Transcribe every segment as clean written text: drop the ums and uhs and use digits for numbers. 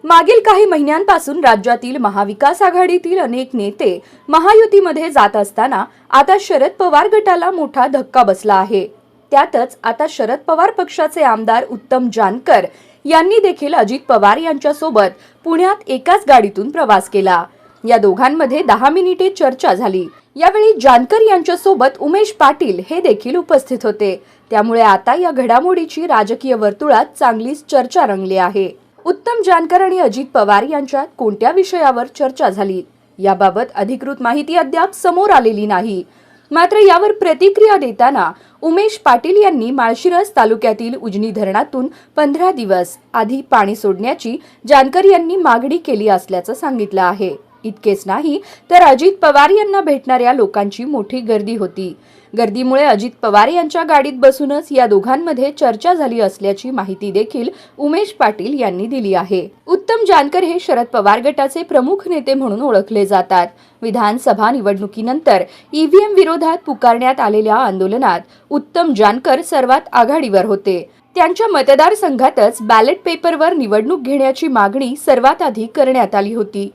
मागील काही महिन्यांपासून राज्यातील महाविकास आघाडीतील अनेक नेते महायुतीमध्ये जात असताना आता शरद पवार गटाला मोठा धक्का बसला आहे। त्यातच आता शरद पवार पक्षाचे आमदार उत्तम जानकर यांनी देखील अजित पवार यांच्यासोबत पुण्यात एकाच गाडीतून प्रवास केला। या दोघांमध्ये 10 मिनिटे चर्चा झाली। यावेळी जानकर यांच्यासोबत उमेश पाटील हे देखील उपस्थित होते। त्यामुळे आता या घडामोडीची राजकीय वर्तुळात चांगलीच चर्चा रंगली आहे। उत्तम जानकर आणि अजित पवार यांच्यात कोणत्या विषयावर चर्चा झाली याबाबत अधिकृत माहिती अद्याप समोर आलेली नाही। मात्र यावर प्रतिक्रिया देताना उमेश पाटील यांनी माळशिरस तालुक्यातील उजनी धरणातून 15 दिवस आधी पाणी सोडण्याची जानकर यांनी मागणी केली असल्याचं सांगितलं आहे। इतकेच नाही तर अजित पवार यांना भेटणाऱ्या लोकांची मोठी गर्दी होती। गर्दीमुळे अजित पवार यांच्या गाडीत बसूनच या दोघांमध्ये चर्चा झाली असल्याची माहिती देखील उमेश पाटील यांनी दिली आहे। उत्तम जानकर हे शरद पवार गटाचे प्रमुख नेते म्हणून ओळखले जातात। विधानसभा निवडणुकीनंतर ईव्हीएम विरोधात पुकारण्यात आलेल्या आंदोलनात उत्तम जानकर सर्वात आघाडीवर होते। त्यांच्या मतदारसंघातच बॅलेट पेपरवर निवडणूक घेण्याची मागणी सर्वात आधी करण्यात आली होती।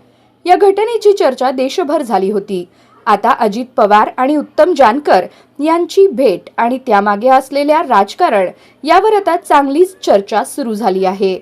या घटनेची चर्चा देशभर झाली होती। आता अजित पवार आणि उत्तम जानकर यांची भेट आणि त्यामागे असलेल्या राजकारण यावर आता चांगलीच चर्चा सुरू झाली आहे।